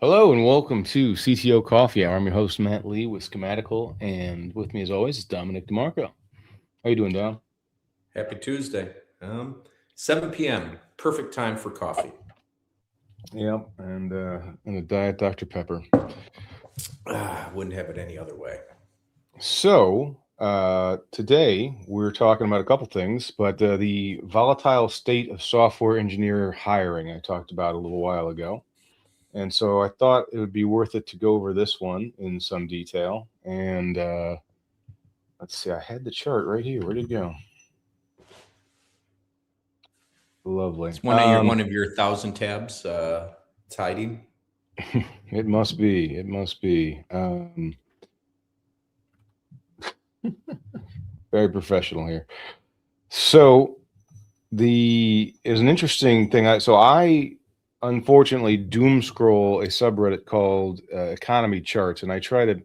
Hello and welcome to CTO Coffee Hour. I'm your host, Matt Lee with Schematical, and with me as always is Dominic DeMarco. How you doing, Dom? Happy Tuesday. 7 p.m. Perfect time for coffee. Yep, and a Diet Dr. Pepper. Wouldn't have it any other way. So today we're talking about a couple things, but the volatile state of software engineer hiring I talked about a little while ago. And so I thought it would be worth it to go over this one in some detail. And let's see, I had the chart right here. Where'd it go? Lovely. It's one of your 1,000 tabs. It's hiding. It must be. It must be. Very professional here. So the is an interesting thing. I unfortunately doom scroll a subreddit called Economy Charts, and I try to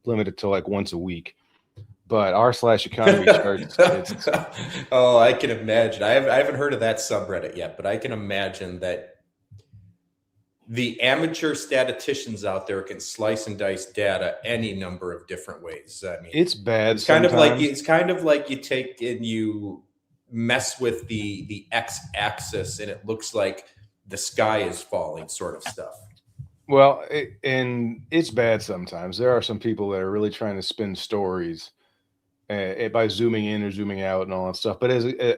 limit it to like once a week. But r/economy charts, it's Oh, I can imagine. I haven't heard of that subreddit yet, but I can imagine that the amateur statisticians out there can slice and dice data any number of different ways. I mean, it's bad it's kind of like sometimes. it's kind of like you take and you mess with the x-axis and it looks like the sky is falling, sort of stuff. Well, and it's bad sometimes. There are some people that are really trying to spin stories by zooming in or zooming out and all that stuff. But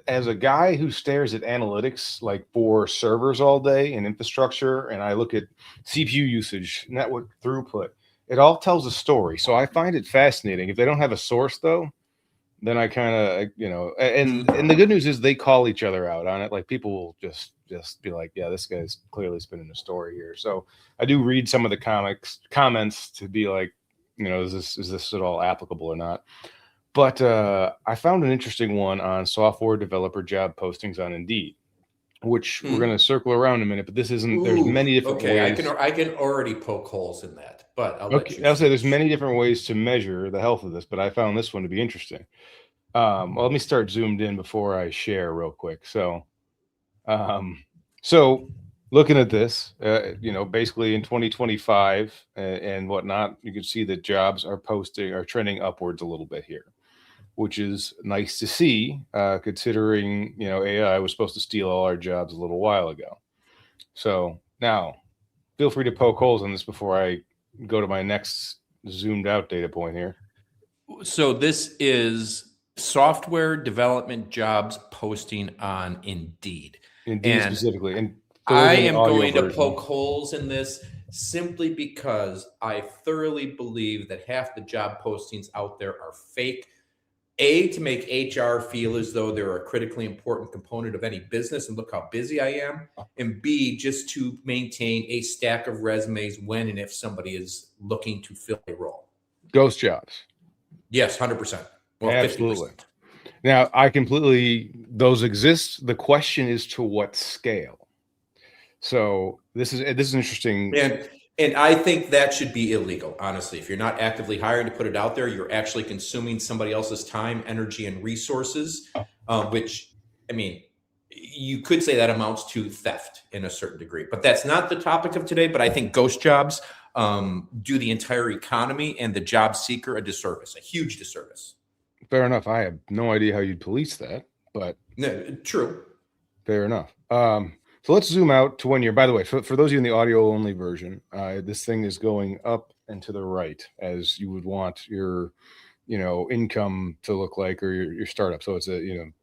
as a guy who stares at analytics like for servers all day and infrastructure, and I look at CPU usage, network throughput, it all tells a story. So I find it fascinating. If they don't have a source though, then I kind of and the good news is they call each other out on it. Like people will just be like, yeah, this guy's clearly spinning a story here. So I do read some of the comments to be like, is this at all applicable or not? But I found an interesting one on software developer job postings on Indeed, which we're going to circle around in a minute. But this isn't. There's many different Okay. ways. I can already poke holes in that, but I'll let Okay, you I'll say there's finish. many different ways to measure the health of this, but I found this one to be interesting. Well, let me start zoomed in before I share real quick. Um, so looking at this, basically in 2025 and whatnot, you can see that jobs are trending upwards a little bit here, which is nice to see, considering AI was supposed to steal all our jobs a little while ago. So now, feel free to poke holes in this before I go to my next zoomed out data point here. So this is software development jobs posting on Indeed. Indeed, And specifically, and for those I in the am audio going to version, poke holes in this simply because I thoroughly believe that half the job postings out there are fake. A, to make HR feel as though they're a critically important component of any business and look how busy I am. And B, just to maintain a stack of resumes when and if somebody is looking to fill a role. ghost jobs, Yes, 100%. Well, absolutely. 50%. Now, those exist. The question is to what scale. So this is interesting. And I think that should be illegal, honestly. If you're not actively hiring to put it out there, you're actually consuming somebody else's time, energy, and resources, which, I mean, you could say that amounts to theft in a certain degree. But that's not the topic of today. But I think ghost jobs do the entire economy and the job seeker a disservice, a huge disservice. Fair enough. I have no idea how you'd police that, but No, true. fair enough. So let's zoom out to 1 year. By the way, for those of you in the audio only version, this thing is going up and to the right as you would want your, income to look like, or your startup. So it's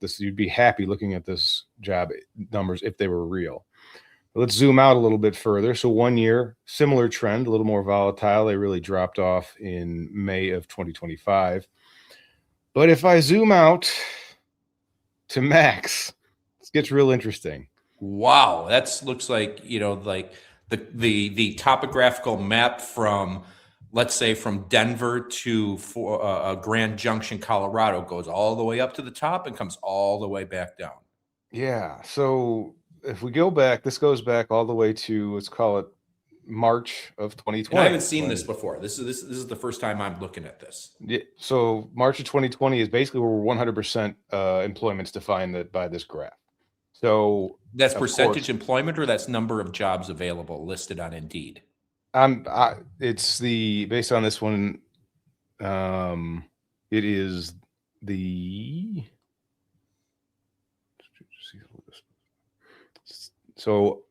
this, you'd be happy looking at this job numbers if they were real. Let's zoom out a little bit further. So 1 year, similar trend, a little more volatile. They really dropped off in May of 2025. But if I zoom out to max, it gets real interesting. Wow, that looks like like the topographical map from, let's say, from Denver to Grand Junction, Colorado, goes all the way up to the top and comes all the way back down. Yeah. So if we go back, this goes back all the way to, let's call it March of And I 2020. haven't seen this before. This is the first time I'm looking at this. Yeah, so March of 2020 is basically where 100% employment's defined by this graph. So That's of percentage course, employment, or that's number of jobs available listed on Indeed? It's based on this one. It is the so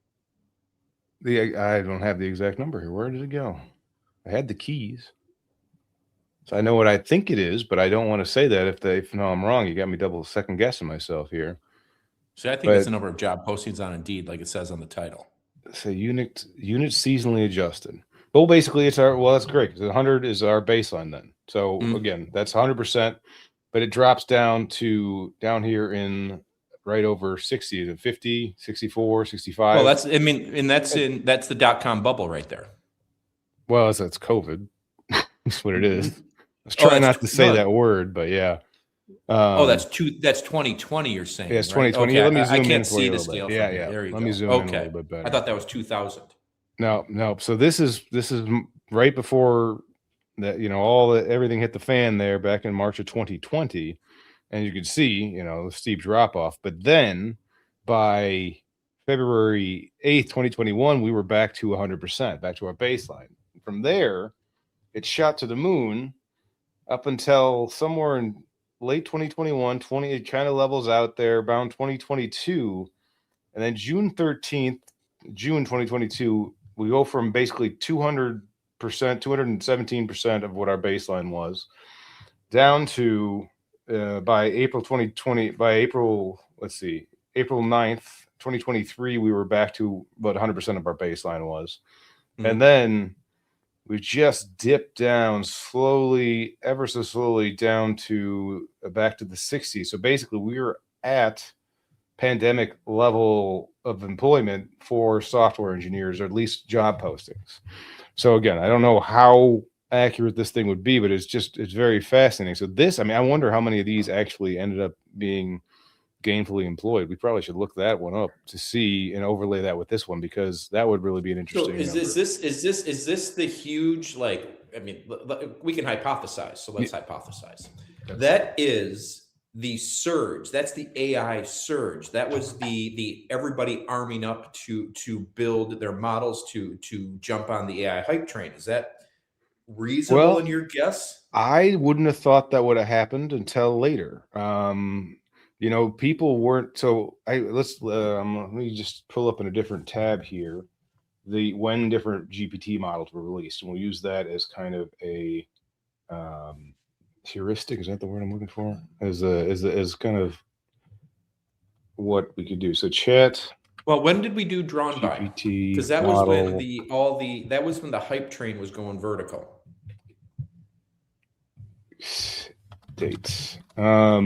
I don't have the exact number here. Where did it go? I had the keys, so I know what I think it is, but I don't want to say that if no, I'm wrong. You got me double second guessing myself here. So I think it's But the number of job postings on Indeed, like it says on the title. so unit seasonally adjusted. Well, basically, it's that's great because 100 is our baseline then. So again, that's 100%, but it drops down here in right over 60 to 50, 64, 65. Well, that's the .com bubble right there. Well, that's COVID. That's what it is. I was trying not to say that word, but yeah. That's 2020. You're saying? Yeah, it's right? 2020. Okay, Let me zoom I in can't for see you a the little bit. scale Yeah, from here. yeah. There you Let go. me zoom in a Okay, little bit better. I thought that was 2000. No. So this is right before that. Everything hit the fan there back in March of 2020, and you could see the steep drop off. But then by February 8th, 2021, we were back to 100%, back to our baseline. From there, it shot to the moon up until somewhere in late 2021, it kind of levels out there around 2022. And then June 13th, June 2022, we go from basically 200%, 217% of what our baseline was, down to by April 2020, April 9th, 2023, we were back to what 100% of our baseline was. And then we just dipped down slowly, ever so slowly, down to back to the 60s. So basically, we were at pandemic level of employment for software engineers, or at least job postings. So again, I don't know how accurate this thing would be, but it's very fascinating. So I wonder how many of these actually ended up being gainfully employed. We probably should look that one up to see and overlay that with this one, because that would really be an interesting So is this the huge, like, I mean, we can hypothesize. So let's hypothesize. That is the surge. That's the AI surge. That was the everybody arming up to build their models to jump on the AI hype train. Is that reasonable in your guess? I wouldn't have thought that would have happened until later. People weren't. So let me just pull up in a different tab here when different GPT models were released, and we'll use that as kind of a heuristic. Is that the word I'm looking for? As kind of what we could do. So chat. Well, when did we do drawn GPT by? Because that was when that was when the hype train was going vertical. Dates. Off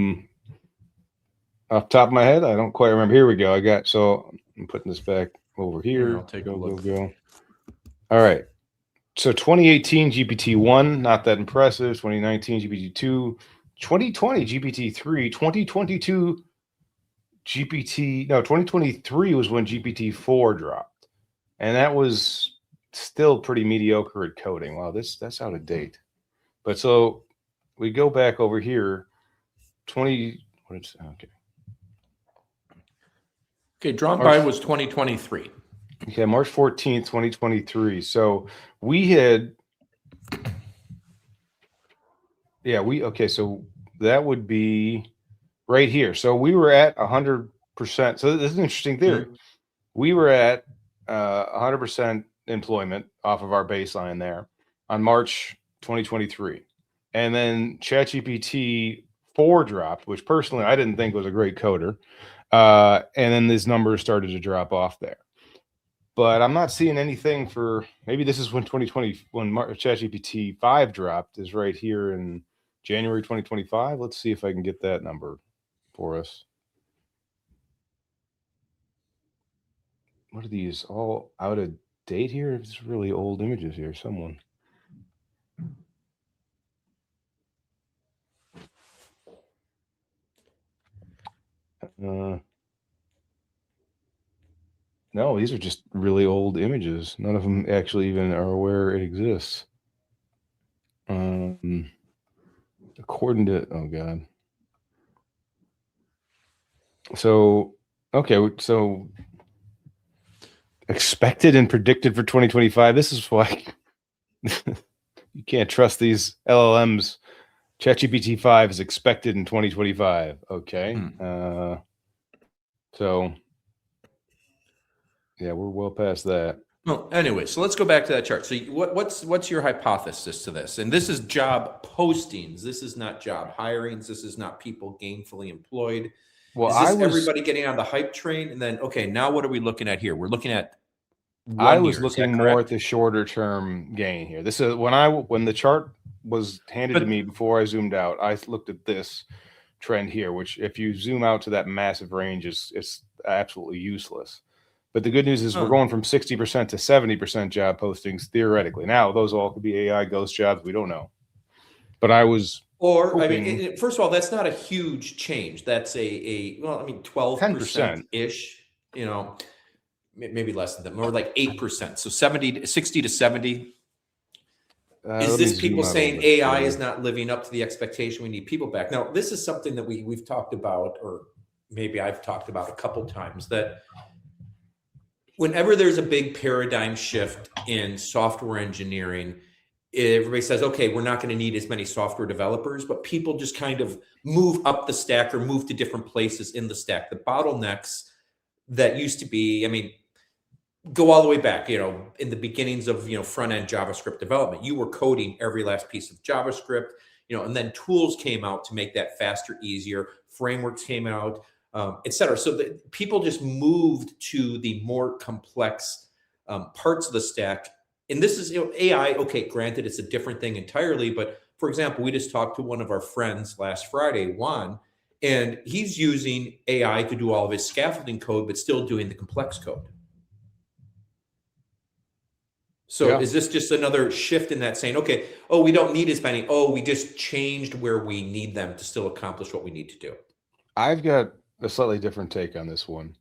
the top of my head, I don't quite remember. Here we go. I'm putting this back over here. I'll take a look. Go. All right. So 2018 GPT-1, not that impressive. 2019 GPT-2, 2020 GPT-3, 2022 2023 was when GPT-4 dropped. And that was still pretty mediocre at coding. Wow, that's out of date. But so we go back over here. Okay. Drawn by was 2023. Okay, March 14th, 2023. So we had, so that would be right here. So we were at 100%. So this is an interesting theory. We were at 100% employment off of our baseline there on March 2023. And then ChatGPT 4 dropped, which personally I didn't think was a great coder. And then these numbers started to drop off there. But I'm not seeing anything for, maybe this is when ChatGPT 5 dropped, is right here in January 2025. Let's see if I can get that number for us. What are these all out of date here? It's really old images here. Someone. No, these are just really old images. None of them actually even are aware it exists. According to, oh God. So, okay. So Expected and predicted for 2025. This is why you can't trust these LLMs. ChatGPT 5 is expected in 2025. Okay. So yeah, we're well past that. Well, anyway, so let's go back to that chart. So what's your hypothesis to this? And this is job postings. This is not job hirings. This is not people gainfully employed. Well, Is this everybody getting on the hype train? And then, okay, now what are we looking at here? We're looking at 1 was year. Is that looking more correct? at the shorter term gain here. This is when the chart was handed to me before I zoomed out, I looked at this trend here, which if you zoom out to that massive range it's absolutely useless. But the good news is we're going from 60% to 70% job postings theoretically. Now, those all could be AI ghost jobs. We don't know. But I was I mean, first of all, that's not a huge change. That's well, I mean, 12% ish, you know, maybe less than that, more like 8%. So 60 to 70. Is this people saying AI is not living up to the expectation? We need people back. Now, this is something that we've talked about, or maybe I've talked about a couple times, that whenever there's a big paradigm shift in software engineering, everybody says, okay, we're not going to need as many software developers, but people just kind of move up the stack or move to different places in the stack. The bottlenecks that used to be, I mean, go all the way back, in the beginnings of, front-end JavaScript development, you were coding every last piece of JavaScript, and then tools came out to make that faster, easier. Frameworks came out, et cetera. So people just moved to the more complex parts of the stack. And this is, AI, okay, granted, it's a different thing entirely. But for example, we just talked to one of our friends last Friday, Juan, and he's using AI to do all of his scaffolding code, but still doing the complex code. So is this just another shift in that saying, okay, we don't need as many. We just changed where we need them to still accomplish what we need to do? I've got a slightly different take on this one.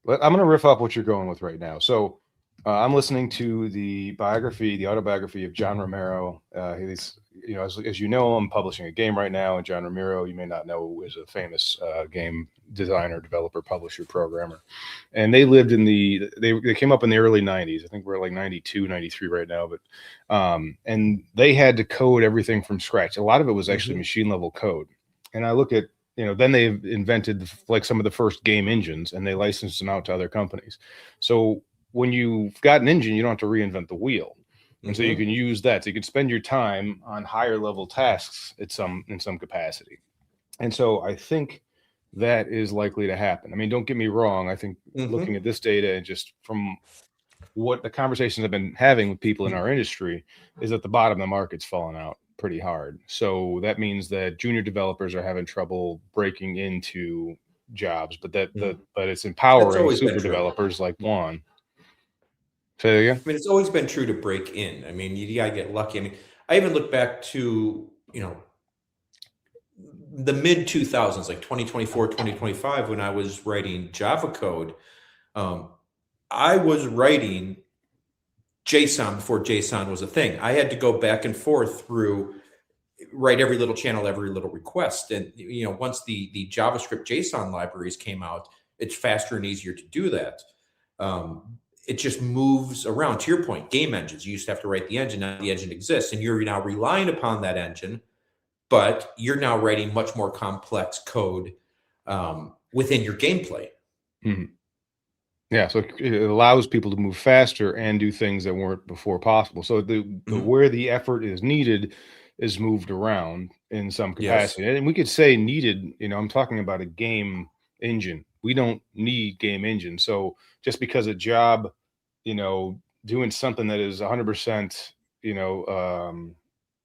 I'm going to riff off what you're going with right now. So I'm listening to the autobiography of John Romero. He's, as you know, I'm publishing a game right now, and John Romero, you may not know, is a famous game designer, developer, publisher, programmer. And they lived in they came up in the early 90s. I think we're like 92, 93 right now. But and they had to code everything from scratch. A lot of it was actually machine level code. And I look at, then they've invented like some of the first game engines, and they licensed them out to other companies. So when you've got an engine, you don't have to reinvent the wheel. And so you can use that. So you can spend your time on higher level tasks in some capacity. And so I think that is likely to happen. I mean, don't get me wrong. I think looking at this data and just from what the conversations I've been having with people in our industry is at the bottom of the market's falling out pretty hard. So that means that junior developers are having trouble breaking into jobs, but but it's empowering super developers like Juan. Say again? I mean, it's always been true to break in. I mean, you gotta get lucky. I mean, I even look back to, the mid 2000s, like 2024, 2025, when I was writing Java code. I was writing JSON before JSON was a thing. I had to go back and forth write every little channel, every little request. And, once the JavaScript JSON libraries came out, it's faster and easier to do that. It just moves around. To your point, game engines, you used to have to write the engine. Now the engine exists, and you're now relying upon that engine, but you're now writing much more complex code within your gameplay. Yeah, so it allows people to move faster and do things that weren't before possible. So where the effort is needed is moved around in some capacity. Yes. And we could say needed, I'm talking about a game engine. We don't need game engine. So just because a job, doing something that is 100%,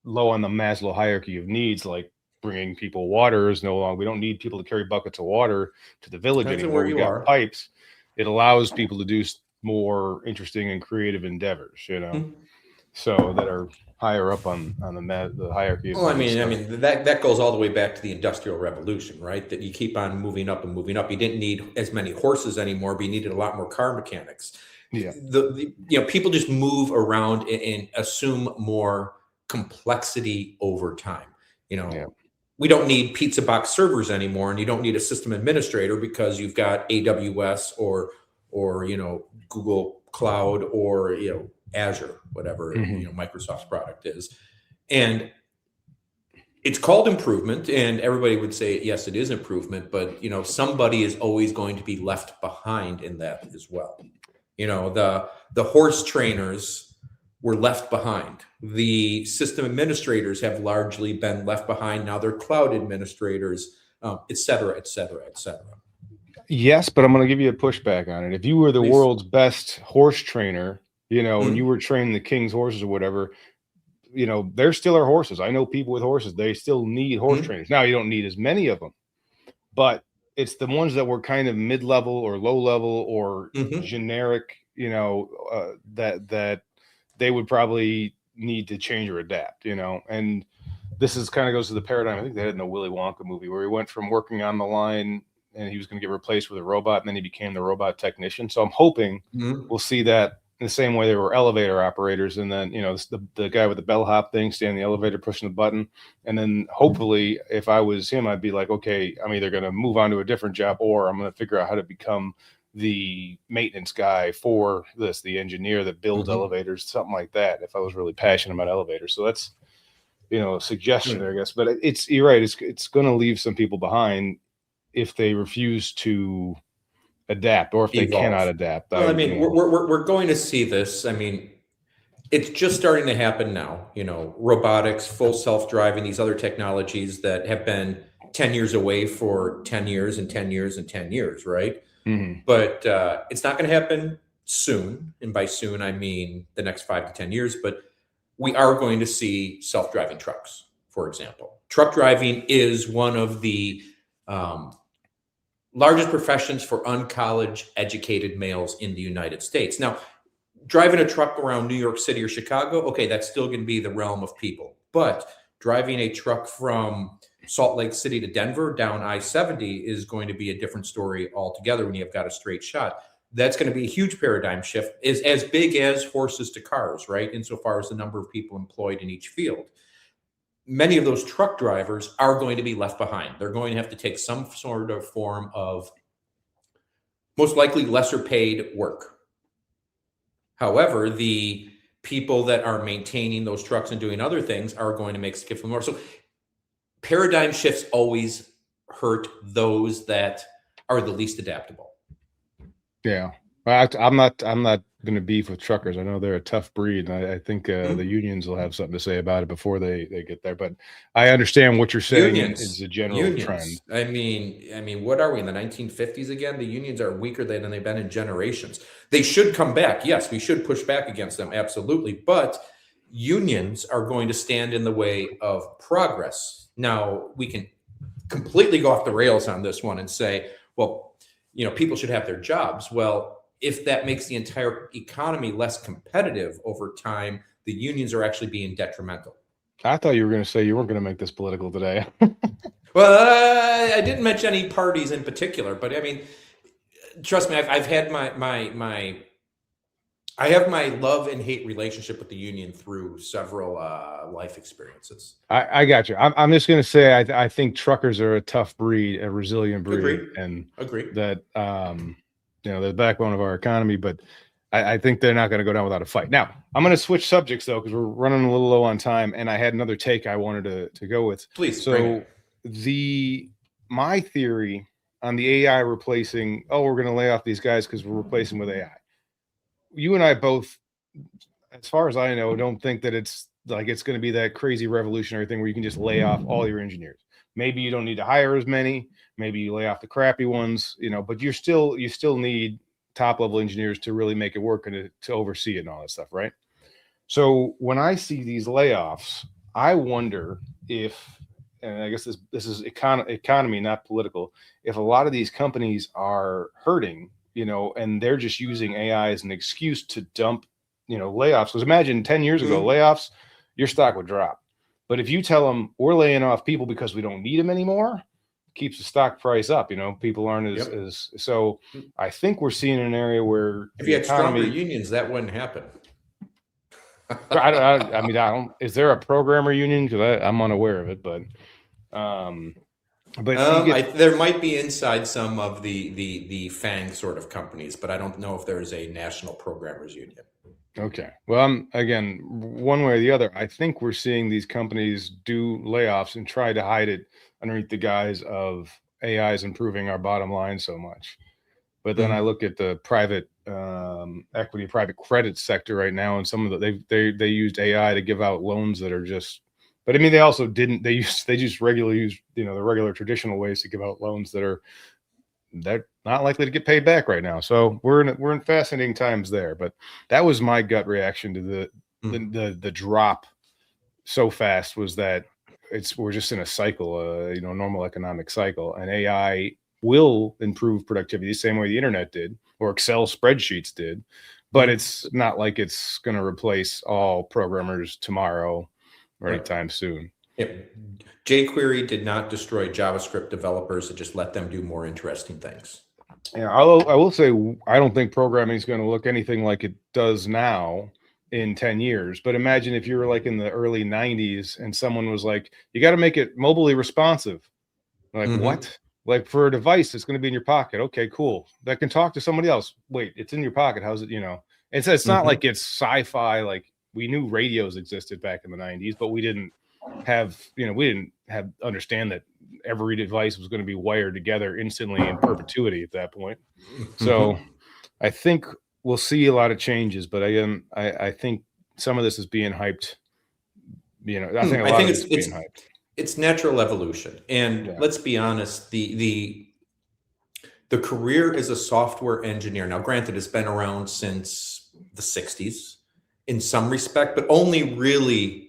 low on the Maslow hierarchy of needs, like bringing people water is no longer, we don't need people to carry buckets of water to the village anymore. We got pipes. It allows people to do more interesting and creative endeavors, so that are higher up on the hierarchy. Well, I mean that goes all the way back to the Industrial Revolution, right? That you keep on moving up and moving up. You didn't need as many horses anymore, but you needed a lot more car mechanics. Yeah, people just move around and assume more complexity over time. We don't need pizza box servers anymore, and you don't need a system administrator because you've got AWS or Google cloud or Azure, whatever Mhm. Microsoft's product is. And it's called improvement, and everybody would say yes, it is improvement, but somebody is always going to be left behind in that as well. The horse trainers were left behind. The system administrators have largely been left behind. Now they're cloud administrators, et cetera, et cetera, et cetera. Yes, but I'm going to give you a pushback on it. If you were the Please. world's best horse trainer, and you Mhm. were training the king's horses or whatever, there still are horses. I know people with horses. They still need horse Mhm. trainers. Now, you don't need as many of them, but it's the ones that were kind of mid-level or low level or Mhm. generic, that they would probably need to change or adapt, and this is kind of goes to the paradigm. I think they had in the Willy Wonka movie where he went from working on the line and he was going to get replaced with a robot, and then he became the robot technician. So I'm hoping Mhm. we'll see that in the same way they were elevator operators, and then the guy with the bellhop thing, standing in the elevator, pushing the button, and then hopefully, if I was him, I'd be like, okay, I'm either going to move on to a different job, or I'm going to figure out how to become the maintenance guy for this, the engineer that builds Mhm. elevators, something like that. If I was really passionate about elevators, so that's a suggestion Mhm. there, I guess. But you're right. It's going to leave some people behind if they refuse to adapt, or if they Evolve. cannot adapt. Well, I mean, we're going to see this. I mean, it's just starting to happen now. Robotics, full self-driving, these other technologies that have been 10 years away for 10 years and 10 years and 10 years, right? Mhm. But it's not going to happen soon. And by soon, I mean the next 5 to 10 years. But we are going to see self-driving trucks, for example. Truck driving is one of the um, largest professions for uncollege educated males in the United States. Now, driving a truck around New York City or Chicago, okay, that's still going to be the realm of people. But driving a truck from Salt Lake City to Denver down I-70 is going to be a different story altogether when you've got a straight shot. That's going to be a huge paradigm shift, is as big as horses to cars, right? Insofar as the number of people employed in each field. Many of those truck drivers are going to be left behind. They're going to have to take some sort of form of most likely lesser paid work. However, the people that are maintaining those trucks and doing other things are going to make significant more. So paradigm shifts always hurt those that are the least adaptable. Yeah. I'm not going to beef with truckers. I know they're a tough breed, and I think the Hmm? unions will have something to say about it before they get there. But I understand what you're saying, and it's Unions, a general trend. unions. I mean, what are we in the 1950s again? The unions are weaker than they've been in generations. They should come back. Yes, we should push back against them, absolutely. But unions are going to stand in the way of progress. Now, we can completely go off the rails on this one and say, well, people should have their jobs. Well, if that makes the entire economy less competitive over time, the unions are actually being detrimental. I thought you were going to say you weren't going to make this political today. Well, I didn't mention any parties in particular, but I mean, trust me, I've had I have my love and hate relationship with the union through several life experiences. I got you. I'm just going to say I think truckers are a tough breed, a resilient breed, Agree. and Agree. that they're the backbone of our economy. But I think they're not going to go down without a fight. Now I'm going to switch subjects though, because we're running a little low on time, and I had another take I wanted to go with. Please bring it. So the my theory on the AI replacing, we're going to lay off these guys because we're replacing with AI. You and I both, as far as I know, don't think that it's going to be that crazy revolutionary thing where you can just lay off all your engineers. Maybe you don't need to hire as many. Maybe you lay off the crappy ones, but you still need top level engineers to really make it work and to oversee it and all that stuff, right? So when I see these layoffs, I wonder if, and I guess this is economy, not political, if a lot of these companies are hurting, and they're just using AI as an excuse to dump, layoffs. Because imagine 10 years ago, Mhm. layoffs, your stock would drop. But if you tell them we're laying off people because we don't need them anymore, keeps the stock price up. People aren't Yep. as so. I think we're seeing an area where If the you had stronger economy. unions, that wouldn't happen. I mean, I don't. Is there a programmer union? Because I'm unaware of it, but um, But you get There might be inside some of the FANG sort of companies, but I don't know if there's a national programmers union. okay. Well, again, one way or the other, I think we're seeing these companies do layoffs and try to hide it underneath the guise of AI is improving our bottom line so much. But then I Mhm. look at the private equity, private credit sector right now, and some of the they used AI to give out loans that are just. But I mean, they also didn't. They just regularly use the regular traditional ways to give out loans that are they're not likely to get paid back right now. So we're in fascinating times there. But that was my gut reaction to Mhm. the drop so fast was that we're just in a cycle, normal economic cycle, and AI will improve productivity the same way the internet did or Excel spreadsheets did, but Mhm. it's not like it's going to replace all programmers tomorrow or Right. anytime soon. Yep. jQuery did not destroy JavaScript developers. It just let them do more interesting things. Yeah, I will say I don't think programming is going to look anything like it does now in 10 years. But imagine if you were like in the early 90s and someone was like, you got to make it mobilely responsive. Like, Hmm. what? Like for a device that's going to be in your pocket. Okay, cool. That can talk to somebody else. Wait, it's in your pocket. How's it, it's not Hmm. like it's sci-fi. Like we knew radios existed back in the 90s, but we didn't have understand that every device was going to be wired together instantly in perpetuity at that point. So Hmm. I think we'll see a lot of changes, but I think some of this is being hyped. I think a I lot think of it's being hyped. it's natural evolution. And Yeah. let's be honest, the career as a software engineer, now granted, it's been around since the 60s in some respect, but only really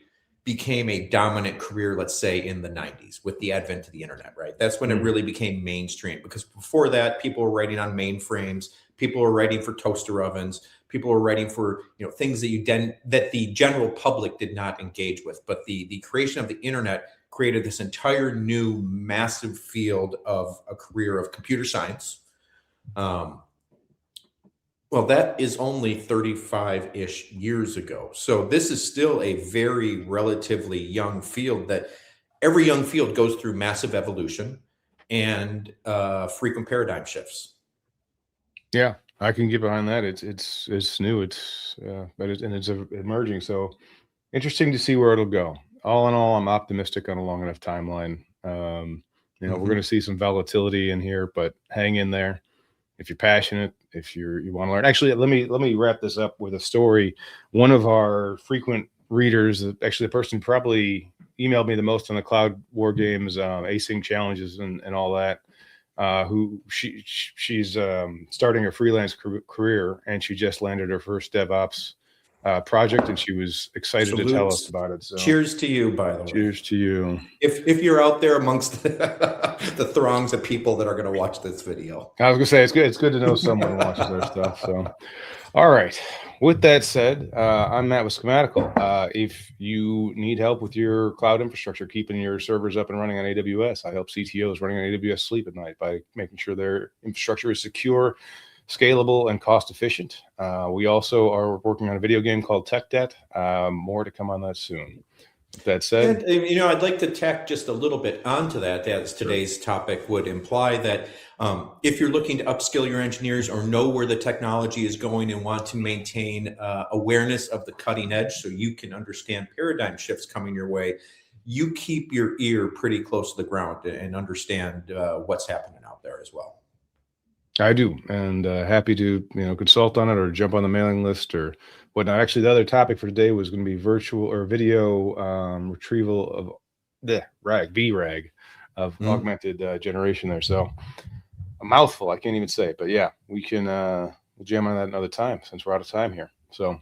became a dominant career, let's say, in the 90s with the advent of the internet, right? That's when it Mhm. really became mainstream. Because before that, people were writing on mainframes, people were writing for toaster ovens, people were writing for things that the general public did not engage with. But the creation of the internet created this entire new massive field of a career of computer science. Um, well, that is only 35-ish years ago. So this is still a very relatively young field that every young field goes through massive evolution and frequent paradigm shifts. Yeah, I can get behind that. It's new. It's emerging. So interesting to see where it'll go. All in all, I'm optimistic on a long enough timeline. We're going to Mhm. see some volatility in here, but hang in there. If you're passionate, if you want to learn. Actually, let me wrap this up with a story. One of our frequent readers, actually the person who probably emailed me the most on the cloud war games, async challenges and all that. Who she's starting a freelance career, and she just landed her first DevOps project, and she was excited to tell us Salutes. about it. So, Cheers to you, by the way. cheers to you. If you're out there amongst the throngs of people that are going to watch this video. I was gonna say it's good. It's good to know someone watches our stuff. So, all right. With that said, I'm Matt with Schematical. If you need help with your cloud infrastructure, keeping your servers up and running on AWS, I help CTOs running on AWS sleep at night by making sure their infrastructure is secure, scalable, and cost efficient. We also are working on a video game called Tech Debt. More to come on that soon. With that said, And I'd like to tack just a little bit onto that, as sure. today's topic would imply that if you're looking to upskill your engineers or know where the technology is going and want to maintain awareness of the cutting edge so you can understand paradigm shifts coming your way, you keep your ear pretty close to the ground and understand what's happening out there as well. I do, and happy to consult on it or jump on the mailing list or whatnot. Actually, the other topic for today was going to be virtual or video retrieval of the VRAG of Mhm. augmented generation there. So a mouthful, I can't even say it, but yeah, we'll jam on that another time since we're out of time here. So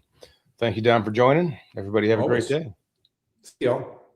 thank you, Don, for joining. Everybody have a great Always. day. See y'all.